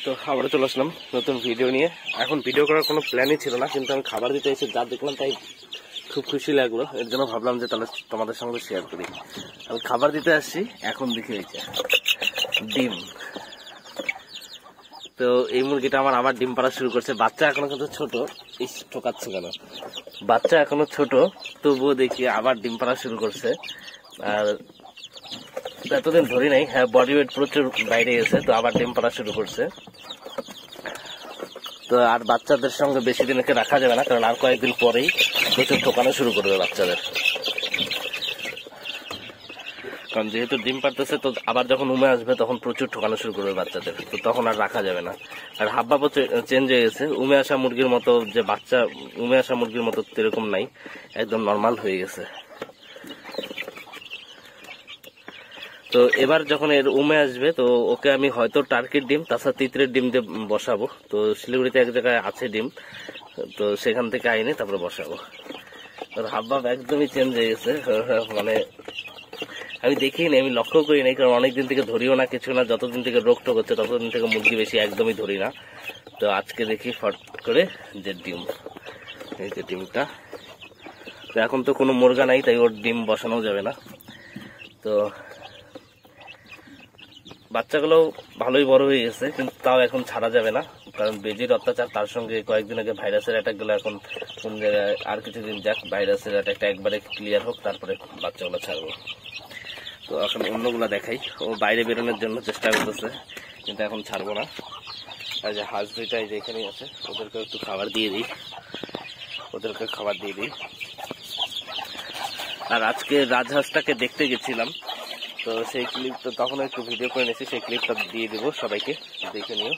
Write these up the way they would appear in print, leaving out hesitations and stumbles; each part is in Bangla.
তো আবারও চলে আসলাম নতুন ভিডিও নিয়ে। এখন ভিডিও করার কোনো প্ল্যানই ছিল না, কিন্তু আমি খাবার দিতে এসে যা দেখলাম তাই খুব খুশি লাগলো। এর জন্য ভাবলাম যে তাহলে তোমাদের সঙ্গে শেয়ার করি। আমি খাবার দিতে আসছি, এখন দেখে হয়েছে ডিম। তো এই মুরগিটা আমার আবার ডিম পাড়া শুরু করছে। বাচ্চা এখনো কিন্তু ছোট, ঠোকাচ্ছে কেন, বাচ্চা এখনো ছোট, তবুও দেখি আবার ডিম পাড়া শুরু করছে। আর এতদিন ধরি নাই, হ্যাঁ বডি ওয়েট প্রচুর বাইরে গেছে, তো আবার ডিম পাড়া শুরু করছে। তো আর বাচ্চাদের সঙ্গে বেশি দিনকে রাখা যাবে না, কারণ আর কয়েকদিন পরেই প্রচুর ঠোকানো শুরু করবে বাচ্চাদের। কারণ যেহেতু ডিম পাড়তেছে, তো আবার যখন উমে আসবে তখন প্রচুর ঠোকানো শুরু করবে বাচ্চাদের, তো তখন আর রাখা যাবে না। আর হাবভাবও চেঞ্জ হয়ে গেছে, উমে আসা মুরগির মতো যে বাচ্চা উমে আসা মুরগির মতো এরকম নাই, একদম নর্মাল হয়ে গেছে। তো এবার যখন এর উমে আসবে, তো ওকে আমি হয়তো টার্কির ডিম তাছাড়া তিতরের ডিম দিয়ে বসাবো। তো শিলিগুড়িতে এক জায়গায় আছে ডিম, তো সেখান থেকে আইনে তারপরে বসাবো। ওর হাবভাব একদমই চেঞ্জ হয়ে গেছে, মানে আমি দেখিনি, আমি লক্ষ্য করি নাই, কারণ অনেকদিন থেকে ধরিও না কিছু না। যতদিন থেকে রোগ টোক হচ্ছে ততদিন থেকে মুরগি বেশি একদমই ধরি না। তো আজকে দেখি ফট করে যে ডিম, এই যে ডিমটা। তো এখন তো কোনো মুরগা নাই, তাই ওর ডিম বসানো যাবে না। তো বাচ্চাগুলো ভালোই বড় হয়ে গেছে, কিন্তু তাও এখন ছাড়া যাবে না, কারণ বেজির অত্যাচার, তার সঙ্গে কয়েকদিন আগে ভাইরাসের অ্যাটাক গুলো। এখন কোন জায়গায় আর কিছুদিন যাক, ভাইরাসের অ্যাটাকটা একবারে ক্লিয়ার হোক, তারপরে বাচ্চাগুলো ছাড়বো। তো এখন অন্যগুলো দেখাই। ও বাইরে বেরোনোর জন্য চেষ্টা করতেছে, কিন্তু এখন ছাড়বো না। আর যে হাঁস দুইটা এই যে এখানেই আছে, ওদেরকে একটু খাবার দিয়ে দিই, ওদেরকে খাবার দিয়ে দিই। আর আজকে রাজহাঁসটাকে দেখতে গেছিলাম, তো সেই ক্লিপ তো তখন একটু ভিডিও করে নিয়েছি, সেই ক্লিপটা দিয়ে দেবো, সবাইকে দেখে নিও।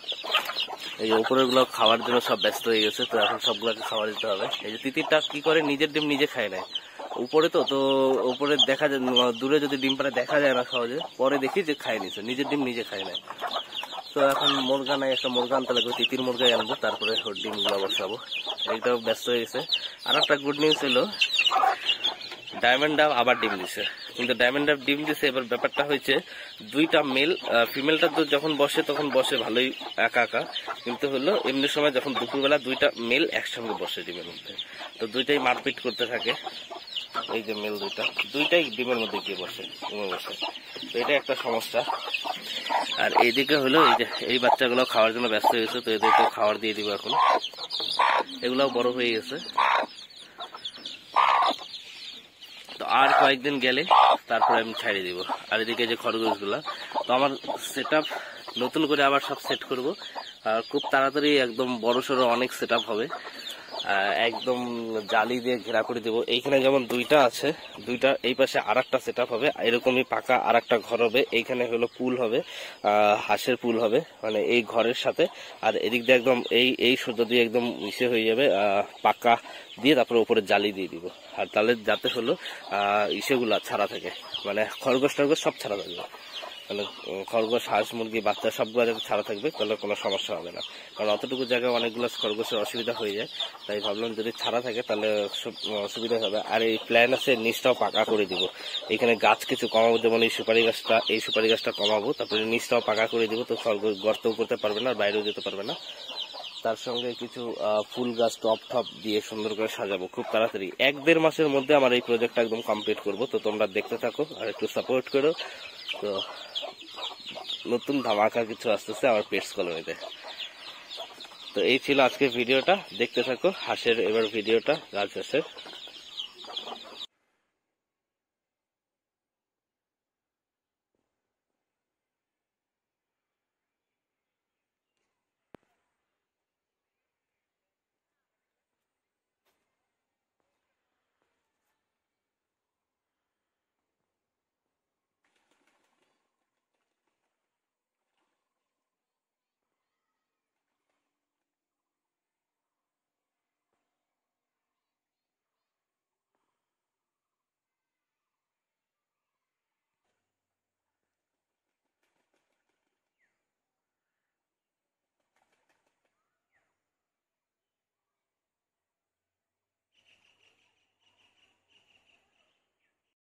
এই যে উপরের গুলো খাওয়ার জন্য সব ব্যস্ত হয়ে গেছে, তো এখন সবগুলোকে খাবার দিতে হবে। এই যে তিতিরটা কি করে, নিজের ডিম নিজে খায় নেয় উপরে। তো উপরে দেখা যায়, দূরে যদি ডিম পাড়ে দেখা যায় না সহজে, পরে দেখি যে খায় নিছে, নিজের ডিম নিজে খায় নেয়। তো এখন মুরগা নাই, একটা মুরগা আনতে লাগবে, তিতির মুরগাই আনবো, তারপরে ওর ডিম গুলো বসাবো। এইটাও ব্যস্ত হয়ে গেছে। আর একটা গুড নিউজ হলো, ডায়মন্ড ডাব আবার ডিম দিছে। কিন্তু ডায়মন্ড ডাব ডিম দিছে, এবার ব্যাপারটা হয়েছে দুইটা মেল, ফিমেলটা তো যখন বসে তখন বসে ভালোই একা একা, কিন্তু হলো এমনি সময় যখন দুপুরবেলা দুইটা মেল একসঙ্গে বসে ডিমের মধ্যে, তো দুইটাই মারপিট করতে থাকে। এই যে মেল দুইটাই ডিমের মধ্যে গিয়ে বসে, ডিমে বসে, তো এটা একটা সমস্যা। আর এইদিকে হলো এই যে এই বাচ্চাগুলো খাওয়ার জন্য ব্যস্ত হয়েছে, তো এদেরকে খাবার দিয়ে দিব এখন। এগুলাও বড় হয়ে গেছে, তো আর কয়েকদিন গেলে তারপরে আমি ছাড়িয়ে দিব। আর এদিকে যে খরগোশগুলা, তো আমার সেট আপ নতুন করে আবার সব সেট করব। আর খুব তাড়াতাড়ি একদম বড় সড়ো অনেক সেট আপ হবে, একদম জালি দিয়ে ঘেরা করে দেবো। এইখানে যেমন দুইটা আছে, দুইটা এই পাশে আর একটা সেট আপ হবে, এরকমই পাকা আর একটা ঘর হবে। এইখানে হলো পুল হবে, হাঁসের পুল হবে, মানে এই ঘরের সাথে। আর এদিক দিয়ে একদম এই সোজা দিয়ে একদম মিশে হয়ে যাবে, পাকা দিয়ে তারপরে উপরে জালি দিয়ে দিব। আর তাহলে যাতে হলো ইসেগুলা ছাড়া থাকে, মানে খরগোশ টরগোশ সব ছাড়া থাকবে, মানে খরগোশ হাঁস মুরগি বাচ্চা সবগুলো যাতে ছাড়া থাকবে, তাহলে কোনো সমস্যা হবে না। কারণ অতটুকু জায়গায় অনেকগুলো খরগোশের অসুবিধা হয়ে যায়, তাই ভাবলাম যদি ছাড়া থাকে তাহলে অসুবিধা হবে। আর এই প্ল্যান আছে নিচটাও পাকা করে দিব, এখানে গাছ কিছু কমাবো, যেমন এই সুপারি গাছটা কমাবো, তারপরে নিচটাও পাকা করে দিব, তো খরগোশ গর্তও করতে পারবে না আর বাইরেও যেতে পারবে না। তার সঙ্গে কিছু ফুল গাছ টপ দিয়ে সুন্দর করে সাজাবো খুব তাড়াতাড়ি। 1-1.5 মাসের মধ্যে আমার এই প্রজেক্টটা একদম কমপ্লিট করবো, তো তোমরা দেখতে থাকো আর একটু সাপোর্ট করো। তো নতুন ধামাকা কিছু আসতেছে আমার পেটস কলোনিতে। তো এই ছিল আজকের ভিডিওটা, দেখতে থাকো হাঁসের এবার ভিডিওটা, রাজহাঁসের।